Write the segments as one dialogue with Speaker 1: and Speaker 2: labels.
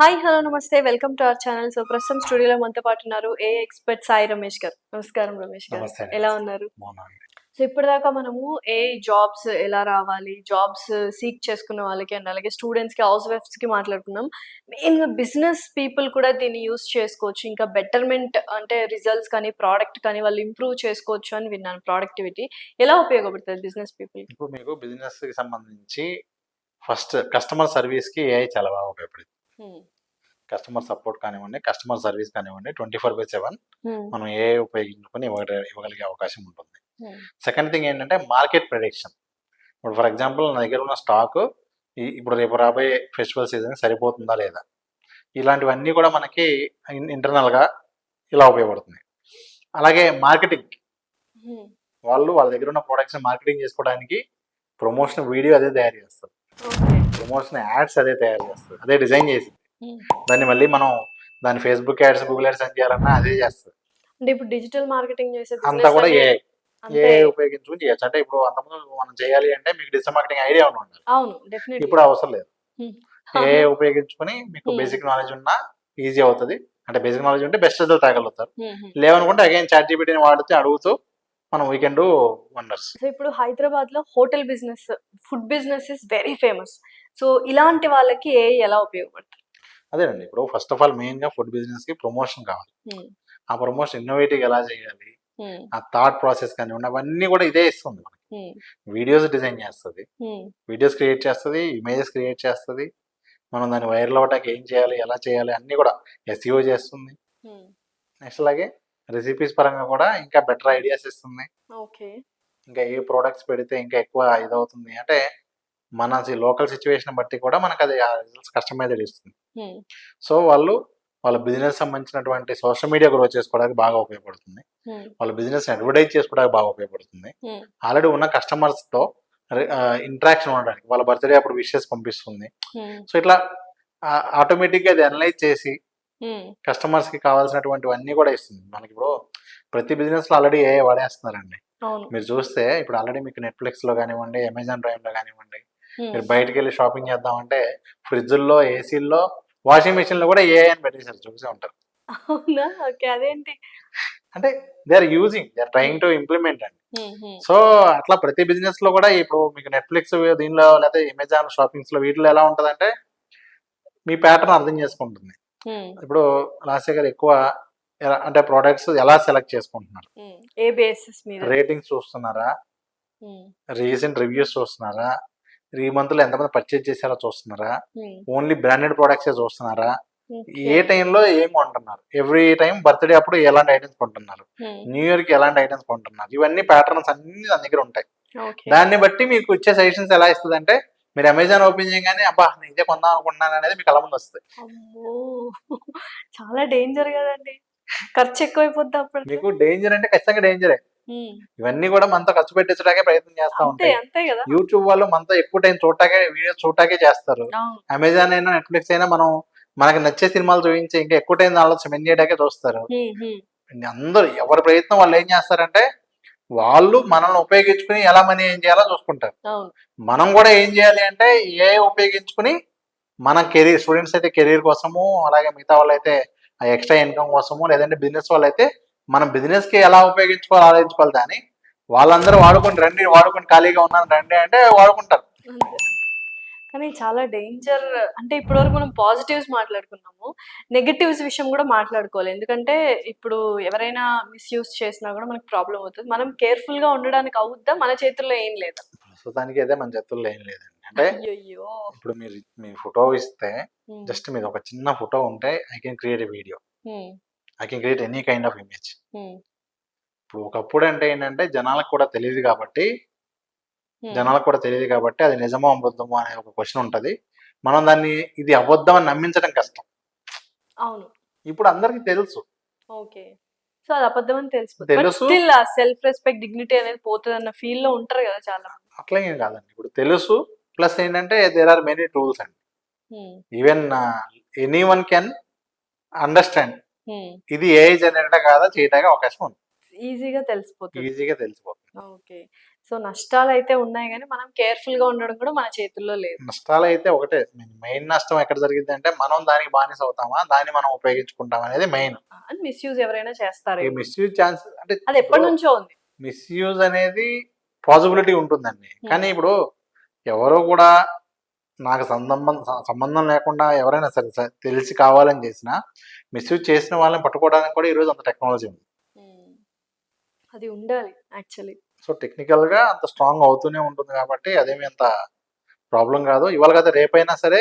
Speaker 1: Hi hello నమస్తే welcome to our channel. So ప్రస్తుతం స్టూడియోలో మనతో పాటు ఉన్నారు ఏ ఎక్స్పర్ట్ సాయి రమేష్ గారు. నమస్కారం రమేష్ గారు,
Speaker 2: నమస్తే అండి.
Speaker 1: ఎలా ఉన్నారు?
Speaker 2: బాగున్నాను.
Speaker 1: సో ఇప్పటిదాకా మనము ఏ జాబ్స్ ఎలా రావాలి, జాబ్స్ సీక్ చేసుకున్న వాళ్ళకి అండ్ అలాగే స్టూడెంట్స్కి, హౌస్ వైఫ్స్కి మాట్లాడుకున్నాం. మెయిన్గా బిజినెస్ పీపుల్ కూడా దీన్ని యూస్ చేసుకోవచ్చు, ఇంకా బెటర్మెంట్ అంటే రిజల్ట్స్ కానీ ప్రోడక్ట్ కానీ వాళ్ళు ఇంప్రూవ్ చేసుకోవచ్చు అని విన్నాను. ప్రొడక్టివిటీ ఎలా ఉపయోగపడుతుంది బిజినెస్ పీపుల్?
Speaker 2: ఇప్పుడు మీకు బిజినెస్‌కి సంబంధించి ఫస్ట్ కస్టమర్ సర్వీస్‌కి ఏఐ చాలా బాగా ఉపయోగపడింది. కస్టమర్ సపోర్ట్ కానివ్వండి, కస్టమర్ సర్వీస్ కానివ్వండి 24/7 మనం ఏఐ ఉపయోగించుకొని ఇవ్వగలిగే అవకాశం ఉంటుంది. సెకండ్ థింగ్ ఏంటంటే మార్కెట్ ప్రెడిక్షన్. ఇప్పుడు ఫర్ ఎగ్జాంపుల్ నా దగ్గర ఉన్న స్టాకు ఇప్పుడు రేపు రాబోయే ఫెస్టివల్ సీజన్‌కి సరిపోతుందా లేదా? ఇలాంటివన్నీ కూడా మనకి ఇంటర్నల్‌గా ఇలా ఉపయోగపడుతున్నాయి. అలాగే మార్కెటింగ్, వాళ్ళ దగ్గర ఉన్న ప్రొడక్ట్స్‌ని మార్కెటింగ్ చేసుకోవడానికి ప్రమోషన్ వీడియో అదే తయారు చేస్తారు. ప్రమోషన్ యాడ్స్ అదే తయారు చేస్తారు. అదే డిజైన్ చేసింది. దాన్ని మళ్ళీ మనం దాన్ని ఫేస్బుక్ యాడ్స్, గూగుల్ యాడ్స్ అని చేయాలన్నా అదే చేస్తుంది.
Speaker 1: అంటే ఇప్పుడు డిజిటల్ మార్కెటింగ్ చేసే
Speaker 2: అంతా కూడా ఏఐ
Speaker 1: అంతే.
Speaker 2: ఉపయోగించుకుని చేయొచ్చు. అంటే ఇప్పుడు అంతకుముందు మనం చేయాలి అంటే మీకు డిజిటల్ మార్కెటింగ్ ఐడియా ఉండాలి.
Speaker 1: అవును, డెఫినెట్లీ.
Speaker 2: ఇప్పుడు అవసరం లేదు. ఏఐ ఉపయోగించుకుని మీకు బేసిక్ నాలెడ్జ్ ఉన్నా ఈజీ అవుతుంది. అంటే బేసిక్ నాలెడ్జ్ ఉంటే బెస్ట్ రిజల్ట్ తగలుగుతారు. లేవనుకుంటే అగైన్ ChatGPTని వాడితే అడుగుతూ మనం we can do wonders.
Speaker 1: So ఇప్పుడు హైదరాబాద్ లో hotel business, food business is very famous. So ఇలాంటి వాళ్ళకి ఏఐ ఎలా ఉపయోగపడుతుంది?
Speaker 2: అదేనండి, ఇప్పుడు ఫస్ట్ ఆఫ్ ఆల్ మెయిన్గా ఫుడ్ బిజినెస్కి ప్రమోషన్ కావాలి. ఆ ప్రమోషన్ ఇన్నోవేటివ్ ఎలా చేయాలి, ఆ థాట్ ప్రాసెస్ కానివ్వండి, అవన్నీ కూడా ఇదే ఇస్తుంది మనకి. వీడియోస్ డిజైన్ చేస్తుంది, వీడియోస్ క్రియేట్ చేస్తుంది, ఇమేజెస్ క్రియేట్ చేస్తుంది. మనం దాన్ని వైరల్ అవ్వటానికి ఏం చేయాలి, ఎలా చేయాలి అన్నీ కూడా SEO చేస్తుంది. నెక్స్ట్ అలాగే రెసిపీస్ పరంగా కూడా ఇంకా బెటర్ ఐడియాస్ ఇస్తుంది. ఇంకా ఏ ప్రోడక్ట్స్ పెడితే ఇంకా ఎక్కువ ఇదవుతుంది అంటే మన లోకల్ సిచ్యువేషన్ బట్టి కూడా మనకు అది రిజల్ట్స్ కస్టమైజ్డ్ ఇస్తుంది. సో వాళ్ళ బిజినెస్ సంబంధించినటువంటి సోషల్ మీడియా గ్రో చేసుకోవడానికి బాగా ఉపయోగపడుతుంది. వాళ్ళ బిజినెస్ అడ్వర్టైజ్ చేసుకోవడానికి బాగా ఉపయోగపడుతుంది. ఆల్రెడీ ఉన్న కస్టమర్స్తో ఇంటరాక్షన్ ఉండడానికి, వాళ్ళ బర్త్డే అప్పుడు విషెస్ పంపిస్తుంది. సో ఇట్లా ఆటోమేటిక్గా అది అనలైజ్ చేసి కస్టమర్స్కి కావాల్సినటువంటివన్నీ కూడా ఇస్తుంది. మనకి ఇప్పుడు ప్రతి బిజినెస్లో ఆల్రెడీ ఏఐ వాడేస్తున్నారండి. మీరు చూస్తే ఇప్పుడు ఆల్రెడీ మీకు నెట్ఫ్లిక్స్లో కానివ్వండి, అమెజాన్ ప్రైమ్లో కానివ్వండి, మీరు బయటకు వెళ్ళి షాపింగ్ చేద్దామంటే ఫ్రిడ్జ్ల్లో, ఏసీల్లో, వాషింగ్ మిషన్లో కూడా ఏఐ అని పెట్టేశారు, చూసే ఉంటారు.
Speaker 1: అవునా? ఓకే, అదేంటి?
Speaker 2: అంటే they are trying to implement అండి. సో అట్లా ప్రతి బిజినెస్ లో కూడా ఇప్పుడు మీకు నెట్ఫ్లిక్స్ దీనిలో లేదా అమెజాన్ షాపింగ్స్ లో వీటిలో ఎలా ఉంటదంటే మీ ప్యాటర్న్ అర్థం చేసుకుంటుంది. ఇప్పుడు లాస్య గారు ఎక్కువ అంటే ప్రోడక్ట్స్ ఎలా సెలెక్ట్ చేసుకుంటున్నారు,
Speaker 1: ఏ బేసిస్ మీద?
Speaker 2: రేటింగ్స్ చూస్తున్నారా, రీసెంట్ రివ్యూస్ చూస్తున్నారా, 3 months లో ఎంతమంది పర్చేజ్ చేశారో చూస్తున్నారా, ఓన్లీ బ్రాండెడ్ ప్రొడక్ట్స్ చూస్తున్నారా, ఏ టైంలో ఏం కొంటున్నారు, ఎవ్రీ టైం బర్త్డే అప్పుడు ఎలాంటి ఐటమ్స్ కొంటున్నారు, న్యూ ఇయర్ కి ఎలాంటి ఐటమ్స్ కొంటున్నారు, ఇవన్నీ ప్యాటర్న్స్ అన్ని దాని దగ్గర ఉంటాయి. దాన్ని బట్టి మీకు ఇచ్చే సజెషన్స్ ఎలా ఇస్తుంది అంటే మీరు అమెజాన్ ఓపెన్ చేయగానే అబ్బా నేను ఇదే కొందాం అనుకుంటున్నాను అనేది మీకు అలా ముందు వస్తుంది.
Speaker 1: చాలా డేంజర్ కదండి, ఖర్చు ఎక్కువైపోద్ది అప్పుడు.
Speaker 2: మీకు డేంజర్ అంటే ఖచ్చితంగా డేంజరే. ఇవన్నీ కూడా మనతో ఖర్చు పెట్టించడానికే ప్రయత్నం చేస్తా ఉంటాయి. యూట్యూబ్ వాళ్ళు మనతో ఎక్కువ టైం చూడటాకే, వీడియోస్ చూడటాకే చేస్తారు. అమెజాన్ అయినా నెట్ఫ్లిక్స్ అయినా మనకి నచ్చే సినిమాలు చూపించి ఇంకా ఎక్కువ టైం దానిలో స్పెండ్ చేయడానికే చూస్తారు. అందరూ ఎవరి ప్రయత్నం వాళ్ళు ఏం చేస్తారంటే వాళ్ళు మనల్ని ఉపయోగించుకుని ఎలా మనీ ఏం చేయాలో చూసుకుంటారు. మనం కూడా ఏం చేయాలి అంటే ఏ ఉపయోగించుకుని మన కెరీర్, స్టూడెంట్స్ అయితే కెరీర్ కోసము, అలాగే మిగతా వాళ్ళు అయితే ఎక్స్ట్రా ఇన్కమ్ కోసము, లేదంటే బిజినెస్ వాళ్ళు అయితే మనం బిజినెస్ కి ఎలా ఉపయోగించుకోవాలి ఆలోచించుకోవాలి. కానీ వాళ్ళందరూ వాడుకొని ఖాళీగా ఉన్నాను రండి అంటే వాడుకుంటారు.
Speaker 1: కానీ చాలా డేంజర్. అంటే ఇప్పటివరకు మనం పాజిటివ్స్ మాట్లాడుకున్నాము, నెగటివ్స్ విషయం కూడా మాట్లాడుకోవాలి. ఎందుకంటే ఇప్పుడు ఎవరైనా మిస్యూజ్ చేసినా కూడా మనకు ప్రాబ్లం అవుతుంది. మనం కేర్ఫుల్ గా ఉండడానికి అవుద్దా? మన చేతుల్లో ఏం లేదా?
Speaker 2: ప్రస్తుతానికి అయితే మన చేతుల్లో ఏం లేదండి. అంటే ఇప్పుడు మీరు మీ ఫోటో ఇస్తే జస్ట్ మీద ఒక చిన్న ఫోటో ఉంటే I can create a video, I can create any kind of image. ఇప్పుడు ఒకప్పుడు అంటే ఏంటంటే జనాలకు కూడా తెలియదు కాబట్టి అది నిజమో అబద్ధమో అనే ఒక క్వశ్చన్ ఉంటది. మనం దాన్ని ఇది అబద్ధం అని నమ్మించడం కష్టం.
Speaker 1: అవును,
Speaker 2: ఇప్పుడు అందరికి తెలుసు.
Speaker 1: ఓకే, సో అది అబద్ధం అని తెలుసు. సెల్ఫ్ రెస్పెక్ట్, డిగ్నిటీ అనేది పోతుంది అన్న ఫీల్ లో ఉంటారు కదా చాలా.
Speaker 2: అట్లా ఏం కాదండి, ఇప్పుడు తెలుసు ప్లస్ ఏంటంటే దేర్ ఆర్ మెనీ టూల్స్ అండి. ఈవెన్ ఎనీవన్ కెన్ అండర్స్టాండ్ ఇది ఏఐ జనరేటర్ కాదా చేయడానికి అవకాశం ఉంది.
Speaker 1: ఈజీగా తెలిసిపోతుంది.
Speaker 2: ఓకే,
Speaker 1: సో నష్టాలైతే ఉన్నాయి గానీ, మనం కేర్‌ఫుల్‌గా ఉండడం కూడా మన చేతుల్లో లేదు.
Speaker 2: నష్టాలైతే ఒకటే. మెయిన్ నష్టం ఎక్కడ జరిగిద్దంటే, మనం దానికి బానిస అవుతామా? దాన్ని మనం ఉపయోగించుకుంటామా అనేది మెయిన్.
Speaker 1: అండ్ మిస్‌యూజ్ ఎవరైనా
Speaker 2: ఈ
Speaker 1: చేస్తారేమో.
Speaker 2: మిస్‌యూజ్ ఛాన్స్ అంటే
Speaker 1: అది ఎప్పటినుంచో ఉంది.
Speaker 2: మిస్‌యూజ్ అనేది పాసిబిలిటీ ఉంటుందండి. కానీ
Speaker 1: హ్మ్.
Speaker 2: ఇప్పుడు ఎవరో కూడా నాకు సంబంధం లేకుండా ఎవరైనా సరే తెలిసి కావాలని చేసినా, మిస్‌యూజ్ చేసిన వాళ్ళని పట్టుకోవడానికి కూడా ఈరోజు అంత టెక్నాలజీ ఉంది.
Speaker 1: హ్మ్. అది ఉండాలి యాక్చువల్లీ.
Speaker 2: సో, టెక్నికల్‌గా అంత స్ట్రాంగ్ అవుతూనే ఉంటుంది కాబట్టి అదేమి అంత ప్రాబ్లమ్ కాదు. ఇవాళ కాదు రేపైనా సరే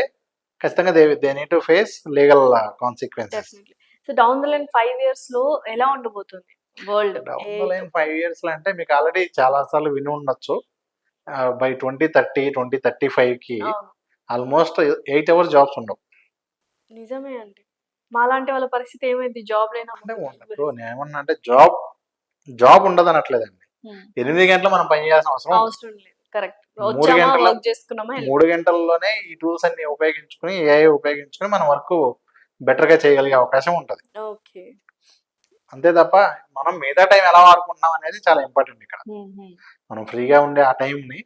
Speaker 2: ఖచ్చితంగా they need to face legal consequences.
Speaker 1: Definitely. So down the line 5 ఇయర్స్‌లో ఎలా ఉండబోతుంది వరల్డ్
Speaker 2: డౌన్ ద
Speaker 1: ఏఐతో?
Speaker 2: లైన్ 5 ఇయర్స్‌లో అంటే మీకు ఆల్రెడీ చాలా సార్లు విని ఉండొచ్చు. బై 2030, 2035కి
Speaker 1: అవును.
Speaker 2: ఆల్మోస్ట్ 8 అవర్స్ జాబ్స్ ఉండవు.
Speaker 1: నిజమే అండి. మాలాంటి వాళ్ళ పరిస్థితి ఏమైద్ది? జాబ్
Speaker 2: అంటే
Speaker 1: లేనప్పుడు
Speaker 2: ఉండదు. నేనేమన్నా అంటే జాబ్ ఉండదనట్లేదండి.
Speaker 1: హ్మ్.
Speaker 2: 8 గంటలు మనం పని చేయాల్సిన అవసరం ఉండదు.
Speaker 1: అవసరం లేదు. కరెక్ట్.
Speaker 2: 3
Speaker 1: వచ్చామా,
Speaker 2: గంటల్లో
Speaker 1: వర్క్ చేసుకున్నామా,
Speaker 2: 3
Speaker 1: వెళ్ళిపోయామా.
Speaker 2: గంటల్లోనే ఈ టూల్స్ అన్ని ఉపయోగించుకొని, ఏఐ ఉపయోగించుకొని మన వర్క్ బెటర్‌గా చేయగలిగే అవకాశం ఉంటది.
Speaker 1: ఓకే.
Speaker 2: అంతే తప్ప మనం మిగతా టైం ఎలా వాడుకుంటున్నాం అనేది చాలా ఇంపార్టెంట్ ఇక్కడ.
Speaker 1: హుహు.
Speaker 2: మనం ఫ్రీగా ఉండే ఆ టైంని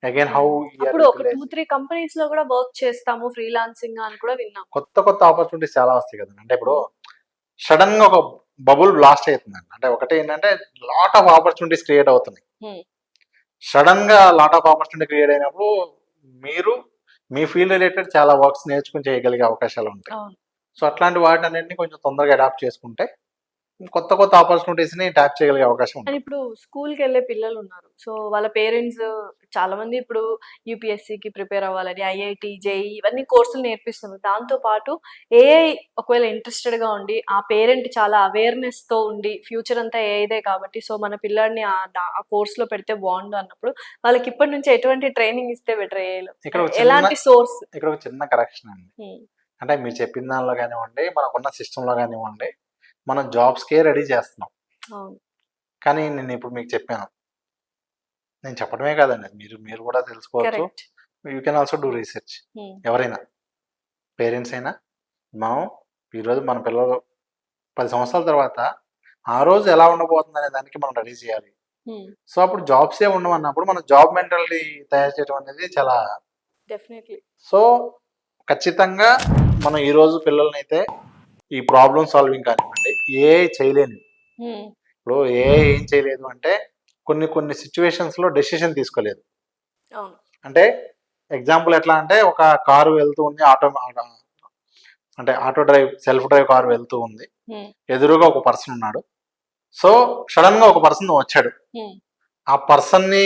Speaker 2: అగైన్ హౌ
Speaker 1: హ్మ్.
Speaker 2: వి ఆర్
Speaker 1: అప్పుడు ఒక 2,
Speaker 2: యుటిలైజింగ్.
Speaker 1: 3 కంపెనీస్‌లో కూడా వర్క్ చేస్తాము ఫ్రీలాన్సింగ్ అని కూడా విన్నాం.
Speaker 2: కొత్త ఆపర్చునిటీస్ చాలా వస్తాయి కదండీ. అంటే ఇప్పుడు
Speaker 1: హ్మ్.
Speaker 2: సడెన్‌గా ఒక బబుల్ బ్లాస్ట్ అయితుందండి. అంటే ఒకటేంటంటే లాట్ ఆఫ్ ఆపర్చునిటీస్ క్రియేట్ అవుతున్నాయి.
Speaker 1: హ్మ్.
Speaker 2: సడెన్‌గా లాట్ ఆఫ్ ఆపర్చునిటీ క్రియేట్ అయినప్పుడు మీరు మీ ఫీల్డ్ రిలేటెడ్ చాలా వర్క్స్ నేర్చుకొని చేయగలిగే అవకాశాలుంటాయి.
Speaker 1: అవును.
Speaker 2: సో, అట్లాంటి వాటినన్నిటిని కొంచెం తొందరగా అడాప్ట్ చేసుకుంటే కొత్త ఆపర్చునిటీస్‌ని ట్యాప్ చేయగలిగే అవకాశం
Speaker 1: అండ్
Speaker 2: ఉంటుంది.
Speaker 1: ఇప్పుడు స్కూల్‌కెళ్ళే పిల్లలున్నారు. సో, వాళ్ళ పేరెంట్స్ చాలా మంది ఇప్పుడు యూపీఎస్సీకి ప్రిపేర్ అవ్వాలని ఐఐటీ, జేఈఈ ఇవన్నీ కోర్సులు నేర్పిస్తున్నారు. దాంతో పాటు ఏఐ ఒకవేళ ఇంట్రెస్టెడ్‌గా ఉండి, ఆ పేరెంట్ చాలా అవేర్‌నెస్‌తో ఉండి, ఫ్యూచర్ అంతా ఏఐదే కాబట్టి, సో, మన పిల్లాడిని ఆ కోర్స్‌లో పెడితే బావుండు అన్నప్పుడు, వాళ్ళకి ఇప్పటి నుంచి ఎటువంటి ట్రైనింగ్ ఇస్తే బెటర్ ఏఐలో?
Speaker 2: ఇక్కడ ఒక
Speaker 1: ఎలాంటి సోర్స్?
Speaker 2: చిన్న కరెక్షన్ అండి.
Speaker 1: హ్మ్.
Speaker 2: అంటే మీరు చెప్పిన దానిలో గానివ్వండి, మనకున్న సిస్టమ్‌లో గానివ్వండి, మనం జాబ్స్‌కే రెడీ చేస్తున్నాం.
Speaker 1: అవును.
Speaker 2: కానీ నేనిప్పుడు మీకు చెప్పాను. నేను చెప్పడమే కాదండి. మీరు మీరు కూడా తెలుసుకోవచ్చు.
Speaker 1: Correct.
Speaker 2: You can also do research.
Speaker 1: హ్మ్.
Speaker 2: ఎవరైనా పేరెంట్స్ అయినా, మనం ఈరోజు మన పిల్లలు 10 సంవత్సరాల తర్వాత ఆ రోజు ఎలా ఉండబోతుందనే దానికి మనం రెడీ చేయాలి.
Speaker 1: హ్మ్.
Speaker 2: సో, అప్పుడు జాబ్సే ఉండవన్నప్పుడు మనం జాబ్ మెంటాలిటీ తయారు చేయడం అనేది చాలా.
Speaker 1: డెఫినైట్‌లీ.
Speaker 2: సో, ఖచ్చితంగా మనం ఈరోజు పిల్లలనైతే ఈ ప్రాబ్లమ్ సాల్వింగ్ కానివ్వండి, ఏఐ చేయలేనివి.
Speaker 1: హ్మ్.
Speaker 2: ఇప్పుడు ఏఐ ఏం చేయలేదు అంటే కొన్ని సిట్యుయేషన్స్‌లో డెసిషన్ తీసుకోలేదు.
Speaker 1: అవును.
Speaker 2: అంటే ఎగ్జాంపుల్ ఎట్లా అంటే ఒక కారు వెళ్తూ ఉంది. అంటే auto drive self drive car వెళ్తూ ఉంది.
Speaker 1: హ్మ్.
Speaker 2: ఎదురుగా ఒక పర్సన్ ఉన్నాడు. సో, సడెన్‌గా ఒక పర్సన్ వచ్చాడు.
Speaker 1: హ్మ్.
Speaker 2: ఆ పర్సన్‌ని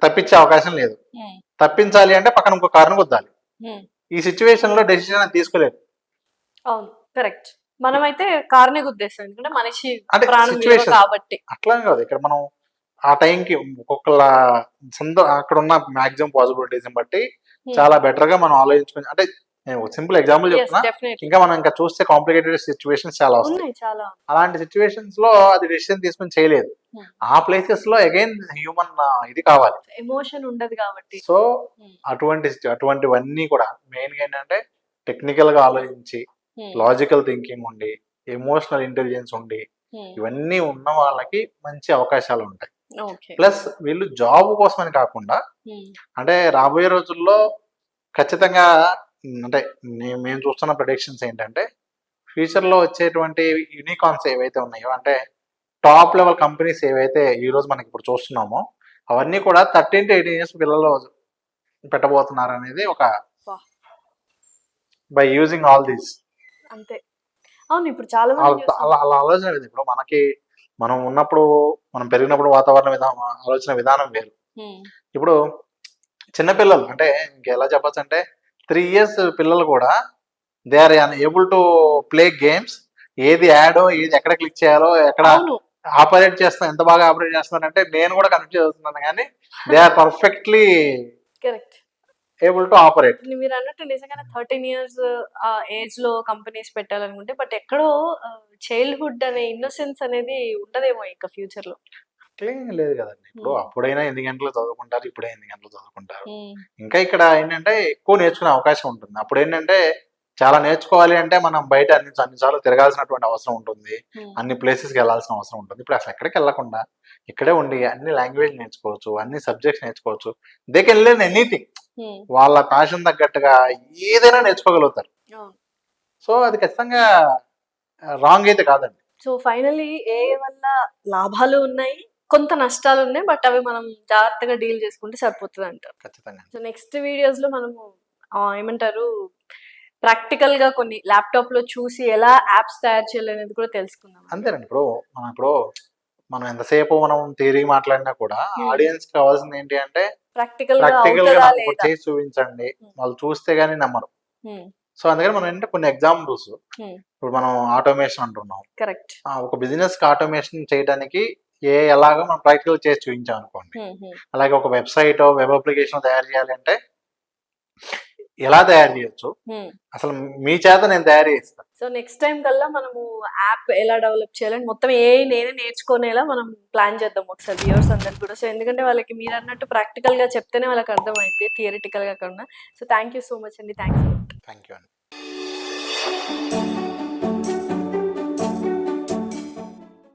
Speaker 2: తప్పించే అవకాశం లేదు.
Speaker 1: హ్మ్.
Speaker 2: తప్పించాలి అంటే పక్కన ఇంకో కార్‌ని గుద్దాలి.
Speaker 1: హ్మ్.
Speaker 2: ఈ సిట్యుయేషన్‌లో డెసిషన్ అనేది తీసుకోలేదు.
Speaker 1: అవును. కరెక్ట్. మనమైతే కార్‌నే గుద్దేస్తాం. ఎందుకంటే మనిషి
Speaker 2: అంటే
Speaker 1: ప్రాణం విలువ
Speaker 2: సిట్యుయేషన్స్
Speaker 1: కాబట్టి.
Speaker 2: అట్లని కాదు. ఇక్కడ మనం ఆ టైంకి ఒక్కొక్కళ్ళ అక్కడున్న మాక్సిమం పాసిబిలిటీస్‌ని బట్టి
Speaker 1: హ్మ్.
Speaker 2: చాలా బెటర్‌గా మనం ఆలోచించుకొని అంటే నేను ఒక సింపుల్ ఎగ్జాంపుల్
Speaker 1: యెస్.
Speaker 2: చెప్తున్నా.
Speaker 1: డెఫినైట్‌లీ.
Speaker 2: ఇంకా చూస్తే కాంప్లికేటెడ్ సిట్యుయేషన్స్ చాలా వస్తాయి.
Speaker 1: ఉన్నాయి చాలా.
Speaker 2: అలాంటి సిట్యుయేషన్స్‌లో అది డెసిషన్ తీసుకొని చేయలేదు.
Speaker 1: హ్మ్.
Speaker 2: ఆ ప్లేసెస్‌లో అగైన్ హ్యూమన్ ఇది కావాలి.
Speaker 1: ఎమోషన్ ఉండదు కాబట్టి.
Speaker 2: సో,
Speaker 1: హ్మ్.
Speaker 2: అటువంటివన్నీ కూడా మెయిన్‌గా ఏంటంటే టెక్నికల్‌గా ఆలోచించి,
Speaker 1: హ్మ్.
Speaker 2: లాజికల్ థింకింగ్ ఉండి, ఎమోషనల్ ఇంటెలిజెన్స్ ఉండి,
Speaker 1: హ్మ్.
Speaker 2: ఇవన్నీ ఉన్న వాళ్ళకి మంచి అవకాశాలుంటాయి.
Speaker 1: ఓకే.
Speaker 2: ప్లస్ వీళ్ళు జాబ్ కోసమని కాకుండా
Speaker 1: హ్మ్.
Speaker 2: అంటే రాబోయే రోజుల్లో ఖచ్చితంగా అంటే మేము చూస్తున్న ప్రిడిక్షన్స్ ఏంటంటే ఫ్యూచర్‌లో వచ్చేటువంటి యూనికార్న్స్ ఏవైతే ఉన్నాయో అంటే టాప్ లెవెల్ కంపెనీస్ ఏవైతే ఈరోజు మనకి ఇప్పుడు చూస్తున్నామో అవన్నీ కూడా 13-18 ఇయర్స్ పిల్లలు పెట్టబోతున్నారనేది ఒక
Speaker 1: అబ్బా!
Speaker 2: By using all these.
Speaker 1: అంతే. అవును. ఇప్పుడు చాలా మందిని చూసాం.
Speaker 2: అలా ఆలోచన లేదు. ఇప్పుడు మనం ఉన్నప్పుడు మనం పెరిగినప్పుడు వాతావరణ ఆలోచన విధానం వేరు.
Speaker 1: హ్మ్.
Speaker 2: ఇప్పుడు చిన్న పిల్లలు అంటే ఇంకెలా చెప్పొచ్చంటే 3 ఇయర్స్ పిల్లలు కూడా they are able to play games. ఏది యాడో, ఏది ఎక్కడ క్లిక్ చేయాలో, ఎక్కడ
Speaker 1: అవును.
Speaker 2: ఎంత బాగా ఆపరేట్ చేస్తున్నారంటే నేను కూడా కన్‌ఫ్యూజ్ అవుతున్నాను గానీ they are perfectly
Speaker 1: correct.
Speaker 2: Able to operate.
Speaker 1: మీరన్నట్టు నిజంగానే 13 ఇయర్స్ ఏజ్‌లో కంపెనీస్ పెట్టాలనుకుంటే బట్ ఎక్కడో చైల్డ్‌హుడ్ అనే ఇన్నోసెన్స్ అనేది ఉండదేమో ఇక ఫ్యూచర్‌లో.
Speaker 2: అట్లేం లేదు కదండీ. ఇప్పుడు
Speaker 1: హ్మ్.
Speaker 2: అప్పుడైనా 8 గంటలు చదువుకుంటారు. ఇప్పుడే 8 గంటలు చదువుకుంటారు.
Speaker 1: హ్మ్.
Speaker 2: ఇంకా ఇక్కడ ఏంటంటే ఎక్కువ నేర్చుకునే అవకాశం ఉంటుంది. అప్పుడేంటంటే చాలా నేర్చుకోవాలి అంటే మనం బయట అన్నిసార్లు తిరగాల్సినటువంటి అవసరం ఉంటుంది, అన్ని ప్లేసెస్కి వెళ్ళాల్సిన అవసరం ఉంటుంది. ఇప్పుడు అసలు ఎక్కడికి వెళ్ళకుండా ఇక్కడే ఉండి అన్ని లాంగ్వేజ్ నేర్చుకోవచ్చు, అన్ని సబ్జెక్ట్స్ నేర్చుకోవచ్చు. They can learn anything. వాళ్ళ ప్యాషన్ తగ్గట్టుగా ఏదైనా నేర్చుకోగలుగుతారు. సో అది ఖచ్చితంగా రాంగ్ అయితే కాదండి.
Speaker 1: సో ఫైనలీ ఏఐ వల్ల లాభాలు ఉన్నాయి, కొంత నష్టాలు ఉన్నాయి. బట్ అవి మనం జాగ్రత్తగా డీల్ చేసుకుంటే సరిపోతుంది అంటారు.
Speaker 2: ఖచ్చితంగా.
Speaker 1: సో నెక్స్ట్ వీడియోస్ లో మనము ఏమంటారు ప్రాక్టికల్ గా కొన్ని ల్యాప్టాప్ లో చూసి ఎలా యాప్స్ తయారు చేయాలనేది కూడా తెలుసుకుందాం.
Speaker 2: అంతేనండి. మనం ఎంతసేపు మనం థియరీ మాట్లాడినా కూడా ఆడియన్స్ కావాల్సింది ఏంటి అంటే
Speaker 1: ప్రాక్టికల్ గా
Speaker 2: చేసి చూపించండి. వాళ్ళు చూస్తే గానీ నమ్మరు. సో అందుకని మనం ఏంటంటే కొన్ని ఎగ్జాంపుల్స్, ఇప్పుడు మనం ఆటోమేషన్ అంటున్నాం.
Speaker 1: కరెక్ట్.
Speaker 2: ఒక బిజినెస్ కి ఆటోమేషన్ చేయడానికి ఎలాగో మనం ప్రాక్టికల్ చేసి చూపించాం అనుకోండి. అలాగే ఒక వెబ్సైట్, వెబ్ అప్లికేషన్ తయారు చేయాలంటే ఎలా తయారు చేయొచ్చు, అసలు మీ చేత నేను తయారు చేస్తాను.
Speaker 1: సో నెక్స్ట్ టైం కల్లా మనము యాప్ ఎలా డెవలప్ చేయాలని మొత్తం నేనే నేర్చుకునేలా మనం ప్లాన్ చేద్దాం ఒకసారి వ్యూవర్స్ అందరికి కూడా. సో ఎందుకంటే వాళ్ళకి మీరు అన్నట్టు ప్రాక్టికల్ గా చెప్తేనే వాళ్ళకి అర్థమైంది, థియరిటికల్ గా కన్నా. So thank you so much అండి. థ్యాంక్స్.
Speaker 2: థ్యాంక్ యూ అండి.